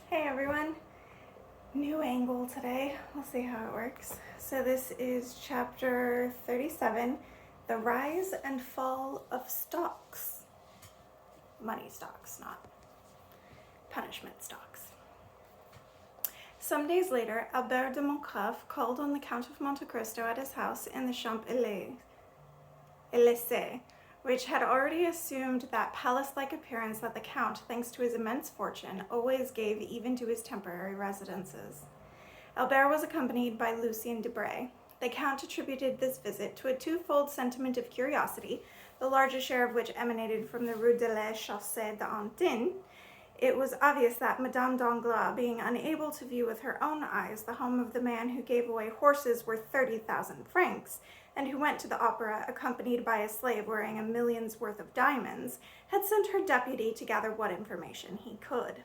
Hey everyone, new angle today. We'll see how it works. So this is chapter 37, The Rise and Fall of Stocks. Money stocks, not punishment stocks. Some days later, Albert de Monte called on the Count of Monte Cristo at his house in the Champs-Élysées, which had already assumed that palace-like appearance that the Count, thanks to his immense fortune, always gave even to his temporary residences. Albert was accompanied by Lucien Debray. The Count attributed this visit to a twofold sentiment of curiosity, the largest share of which emanated from the Rue de la Chaussée d'Antin. It was obvious that Madame Danglars, being unable to view with her own eyes the home of the man who gave away horses worth 30,000 francs, and who went to the opera accompanied by a slave wearing a million's worth of diamonds, had sent her deputy to gather what information he could.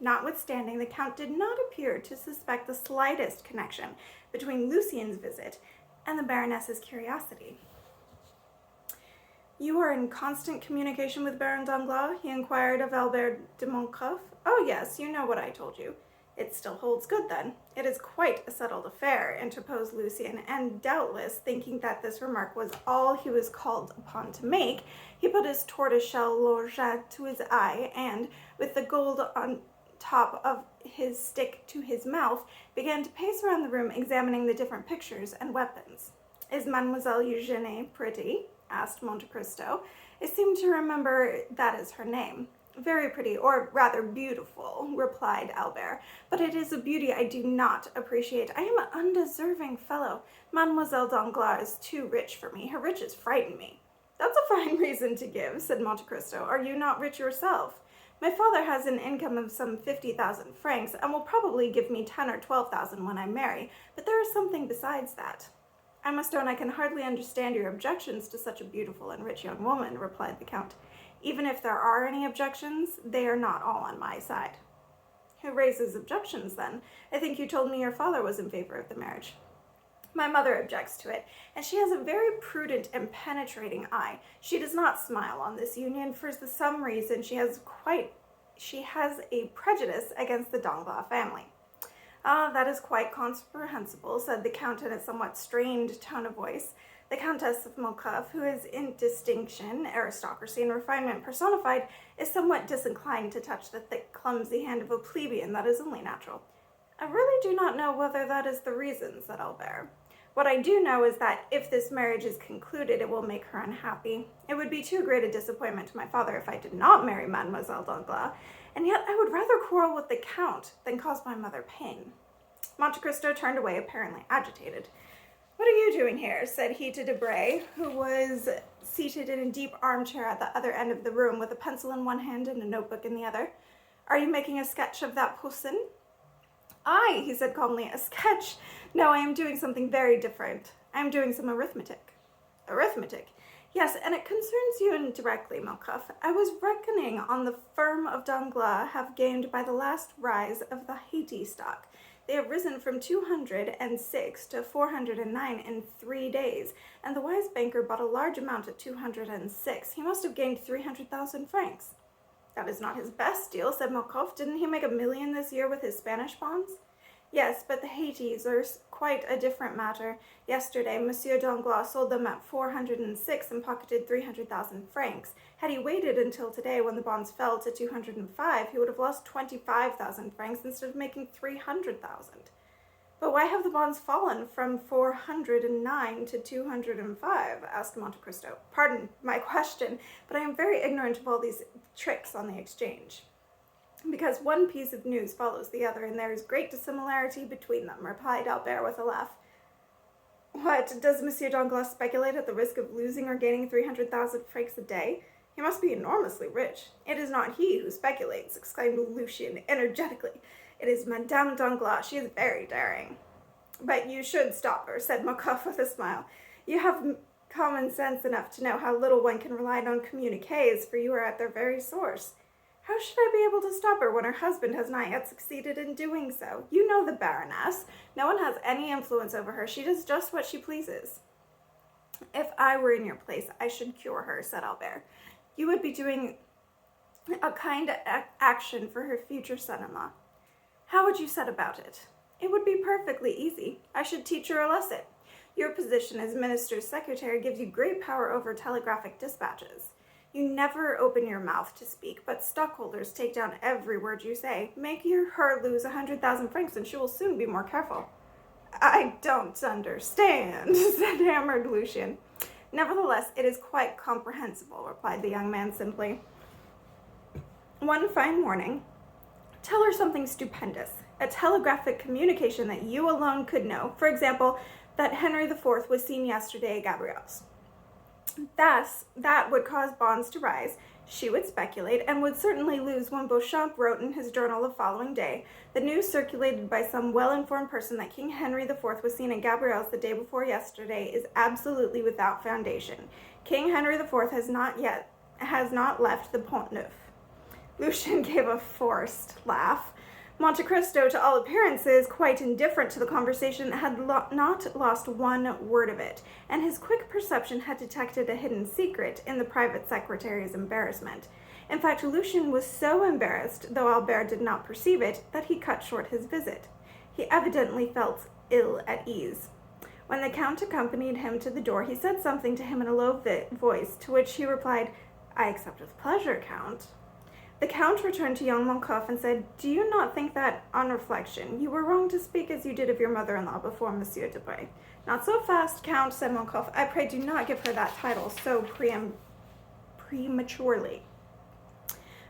Notwithstanding, the Count did not appear to suspect the slightest connection between Lucien's visit and the Baroness's curiosity. "You are in constant communication with Baron Danglars?" he inquired of Albert de Monte. "Oh yes, you know what I told you." "It still holds good, then." "It is quite a settled affair," interposed Lucien, and doubtless thinking that this remark was all he was called upon to make, he put his tortoiseshell lorgnette to his eye, and, with the gold on top of his stick to his mouth, began to pace around the room examining the different pictures and weapons. "Is Mademoiselle Eugénie pretty?" asked Monte Cristo. "I seem to remember that is her name." "Very pretty, or rather beautiful," replied Albert, "but it is a beauty I do not appreciate. I am an undeserving fellow. Mademoiselle Danglars is too rich for me. Her riches frighten me." "That's a fine reason to give," said Monte Cristo. "Are you not rich yourself?" "My father has an income of some 50,000 francs, and will probably give me 10 or 12,000 when I marry, but there is something besides that." "I must own I can hardly understand your objections to such a beautiful and rich young woman," replied the Count. "Even if there are any objections, they are not all on my side." "Who raises objections, then? I think you told me your father was in favor of the marriage." "My mother objects to it, and she has a very prudent and penetrating eye. She does not smile on this union, for some reason she has a prejudice against the Danglars family." "Ah, that is quite comprehensible," said the Count in a somewhat strained tone of voice. "The Countess of Monte, who is in distinction, aristocracy, and refinement personified, is somewhat disinclined to touch the thick, clumsy hand of a plebeian. That is only natural." "I really do not know whether that is the reason," said Albert. "What I do know is that if this marriage is concluded, it will make her unhappy. It would be too great a disappointment to my father if I did not marry Mademoiselle Danglars, and yet I would rather quarrel with the Count than cause my mother pain." Monte Cristo turned away, apparently agitated. "What are you doing here?" said he to Debray, who was seated in a deep armchair at the other end of the room with a pencil in one hand and a notebook in the other. "Are you making a sketch of that Poussin?" "Aye," he said calmly, "a sketch? No, I am doing something very different. I am doing some arithmetic." "Arithmetic?" "Yes, and it concerns you indirectly, Malcuff. I was reckoning on the firm of Danglars have gained by the last rise of the Haiti stock. They have risen from 206 to 409 in 3 days, and the wise banker bought a large amount at 206. He must have gained 300,000 francs. "That is not his best deal," said Malcoff. "Didn't he make 1,000,000 this year with his Spanish bonds?" "Yes, but the Haitis are quite a different matter. Yesterday, Monsieur Danglars sold them at 406 and pocketed 300,000 francs. Had he waited until today, when the bonds fell to 205, he would have lost 25,000 francs instead of making 300,000. "But why have the bonds fallen from 409 to 205? asked Monte Cristo. "Pardon my question, but I am very ignorant of all these tricks on the exchange." "Because one piece of news follows the other, and there is great dissimilarity between them," replied Albert with a laugh. "What, does Monsieur Danglars speculate at the risk of losing or gaining 300,000 francs a day? He must be enormously rich." "It is not he who speculates," exclaimed Lucien energetically. "It is Madame Danglars. She is very daring." "But you should stop her," said Macouf with a smile. "You have common sense enough to know how little one can rely on communiques, for you are at their very source." "How should I be able to stop her when her husband has not yet succeeded in doing so? You know the Baroness. No one has any influence over her. She does just what she pleases." "If I were in your place, I should cure her," said Albert. "You would be doing a kind action for her future son-in-law." How would you set about it? It would be perfectly easy. I should teach her a lesson. Your position as minister's secretary gives you great power over telegraphic dispatches. You never open your mouth to speak, but stockholders take down every word you say. Make her lose 100,000 francs and she will soon be more careful. I don't understand, said hammered Lucien. Nevertheless, it is quite comprehensible, replied the young man simply. One fine morning, tell her something stupendous, a telegraphic communication that you alone could know. For example, that Henry IV was seen yesterday at Gabriel's. Thus, that would cause bonds to rise. She would speculate, and would certainly lose when Beauchamp wrote in his journal the following day, the news circulated by some well-informed person that King Henry IV was seen at Gabriel's the day before yesterday is absolutely without foundation. King Henry IV has not left the Pont Neuf. Lucien gave a forced laugh. Monte Cristo, to all appearances, quite indifferent to the conversation, had not lost one word of it, and his quick perception had detected a hidden secret in the private secretary's embarrassment. In fact, Lucien was so embarrassed, though Albert did not perceive it, that he cut short his visit. He evidently felt ill at ease. When the Count accompanied him to the door, he said something to him in a low voice, to which he replied, "I accept with pleasure, Count." The Count returned to young Moncouf and said, "Do you not think that, on reflection, you were wrong to speak as you did of your mother-in-law before Monsieur Debray?" "Not so fast, Count," said Moncouf. "I pray do not give her that title so prematurely."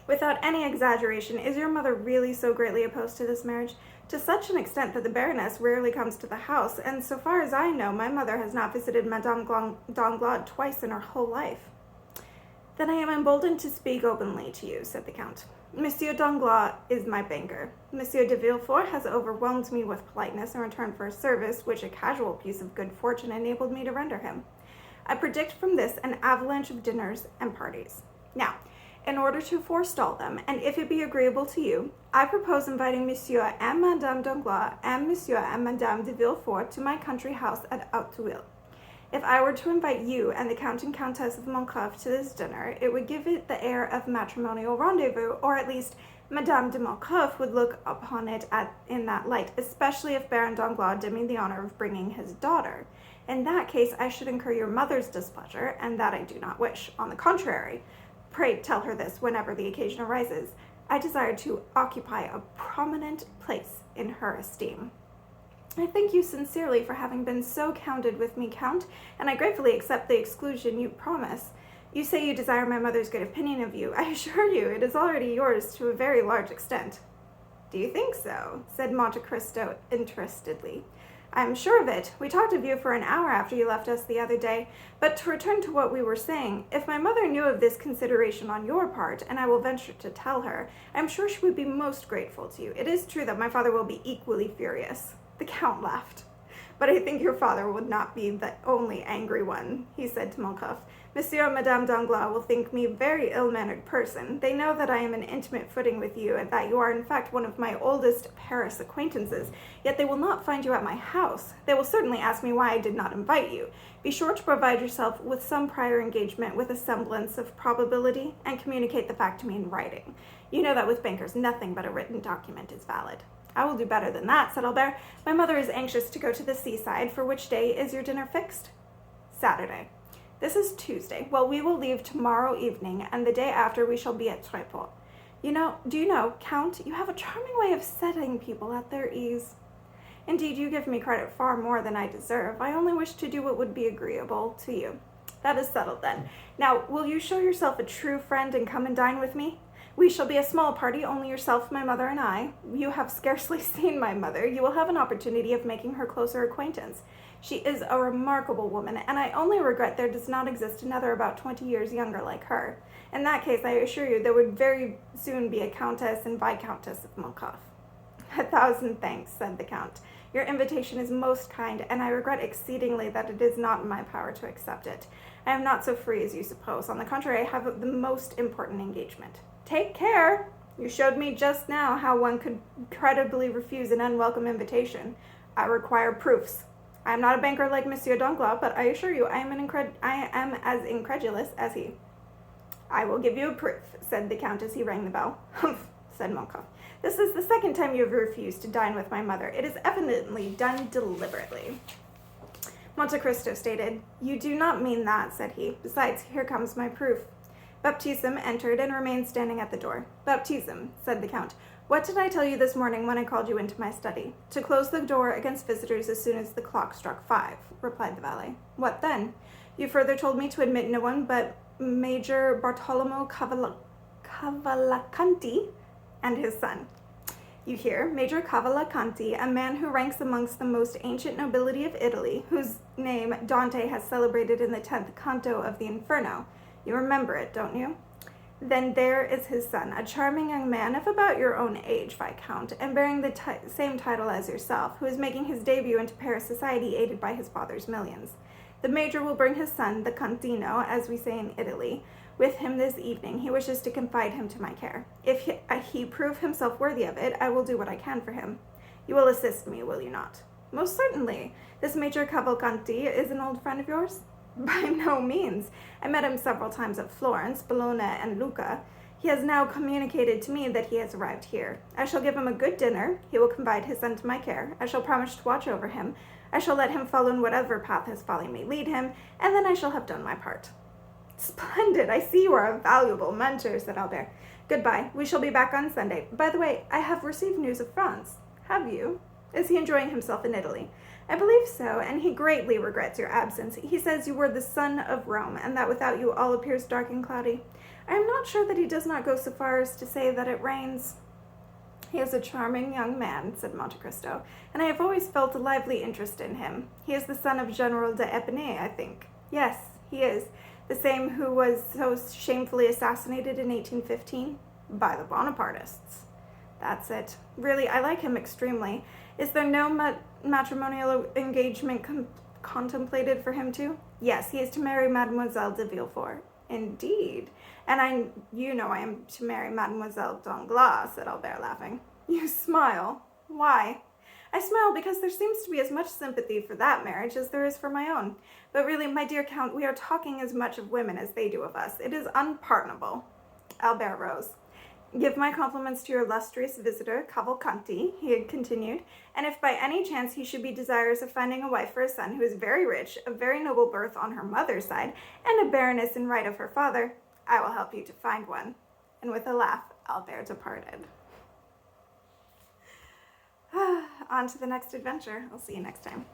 "Without any exaggeration, is your mother really so greatly opposed to this marriage? To such an extent that the Baroness rarely comes to the house, and so far as I know, my mother has not visited Madame Danglars twice in her whole life." "Then I am emboldened to speak openly to you," said the Count. "Monsieur Danglars is my banker. Monsieur de Villefort has overwhelmed me with politeness in return for a service which a casual piece of good fortune enabled me to render him. I predict from this an avalanche of dinners and parties. Now, in order to forestall them, and if it be agreeable to you, I propose inviting Monsieur and Madame Danglars and Monsieur and Madame de Villefort to my country house at Auteuil. If I were to invite you and the Count and Countess of Moncouf to this dinner, it would give it the air of matrimonial rendezvous, or at least Madame de Moncouf would look upon it in that light, especially if Baron Danglars did me the honor of bringing his daughter. In that case, I should incur your mother's displeasure, and that I do not wish. On the contrary, pray tell her this whenever the occasion arises. I desire to occupy a prominent place in her esteem." "I thank you sincerely for having been so candid with me, Count, and I gratefully accept the exclusion you promise. You say you desire my mother's good opinion of you. I assure you it is already yours to a very large extent." "Do you think so?" said Monte Cristo interestedly. "I am sure of it. We talked of you for an hour after you left us the other day. But to return to what we were saying, if my mother knew of this consideration on your part, and I will venture to tell her, I am sure she would be most grateful to you. It is true that my father will be equally furious." The Count laughed. "But I think your father would not be the only angry one," he said to Moncouf. "Monsieur and Madame Danglars will think me a very ill-mannered person. They know that I am in intimate footing with you, and that you are in fact one of my oldest Paris acquaintances, yet they will not find you at my house. They will certainly ask me why I did not invite you. Be sure to provide yourself with some prior engagement with a semblance of probability, and communicate the fact to me in writing. You know that with bankers nothing but a written document is valid." "I will do better than that," said Albert. "My mother is anxious to go to the seaside. For which day is your dinner fixed?" "Saturday." "This is Tuesday. Well, we will leave tomorrow evening, and the day after we shall be at Tréport. Do you know, Count, you have a charming way of setting people at their ease." "Indeed, you give me credit far more than I deserve. I only wish to do what would be agreeable to you." "That is settled, then. Now, will you show yourself a true friend and come and dine with me? We shall be a small party, only yourself, my mother, and I. You have scarcely seen my mother. You will have an opportunity of making her closer acquaintance. She is a remarkable woman, and I only regret there does not exist another about 20 years younger like her. In that case, I assure you, there would very soon be a Countess and Viscountess of Moncouf." "1,000 thanks," said the Count. "Your invitation is most kind, and I regret exceedingly that it is not in my power to accept it. I am not so free as you suppose. On the contrary, I have the most important engagement." "Take care! You showed me just now how one could credibly refuse an unwelcome invitation. I require proofs. I am not a banker like Monsieur Danglars, but I assure you I am as incredulous as he." "I will give you a proof," said the Count as he rang the bell. "Humph," said Moncouf. This is the second time you have refused to dine with my mother. It is evidently done deliberately. Monte Cristo stated. You do not mean that, said he. Besides, here comes my proof. Baptism entered and remained standing at the door. Baptism, said the Count, what did I tell you this morning when I called you into my study? To close the door against visitors as soon as the clock struck 5, replied the valet. What then? You further told me to admit no one but Major Bartolomeo Cavalcanti and his son. You hear, Major Cavalcanti, a man who ranks amongst the most ancient nobility of Italy, whose name Dante has celebrated in the 10th canto of the Inferno. You remember it, don't you? Then there is his son, a charming young man of about your own age, Viscount, and bearing the same title as yourself, who is making his debut into Paris society aided by his father's millions. The Major will bring his son, the Contino, as we say in Italy, with him this evening. He wishes to confide him to my care. If he prove himself worthy of it, I will do what I can for him. You will assist me, will you not? Most certainly. This Major Cavalcanti is an old friend of yours? By no means. I met him several times at Florence, Bologna, and Lucca. He has now communicated to me that he has arrived here. I shall give him a good dinner. He will confide his son to my care. I shall promise to watch over him. I shall let him follow in whatever path his folly may lead him, and then I shall have done my part. Splendid. I see you are a valuable mentor, said Albert. Goodbye. We shall be back on Sunday. By the way, I have received news of France. Have you? Is he enjoying himself in Italy? I believe so, and he greatly regrets your absence. He says you were the son of Rome, and that without you all appears dark and cloudy. I am not sure that he does not go so far as to say that it rains. He is a charming young man, said Monte Cristo, and I have always felt a lively interest in him. He is the son of General d'Epinay, I think. Yes, he is. The same who was so shamefully assassinated in 1815? By the Bonapartists. That's it. Really, I like him extremely. Is there no matrimonial engagement contemplated for him too? Yes, he is to marry Mademoiselle de Villefort. Indeed. And you know I am to marry Mademoiselle Danglars, said Albert, laughing. You smile. Why? I smile because there seems to be as much sympathy for that marriage as there is for my own. But really, my dear Count, we are talking as much of women as they do of us. It is unpardonable. Albert rose. Give my compliments to your illustrious visitor, Cavalcanti, he had continued, and if by any chance he should be desirous of finding a wife for his son who is very rich, of very noble birth on her mother's side, and a baroness in right of her father, I will help you to find one. And with a laugh, Albert departed. On to the next adventure. I'll see you next time.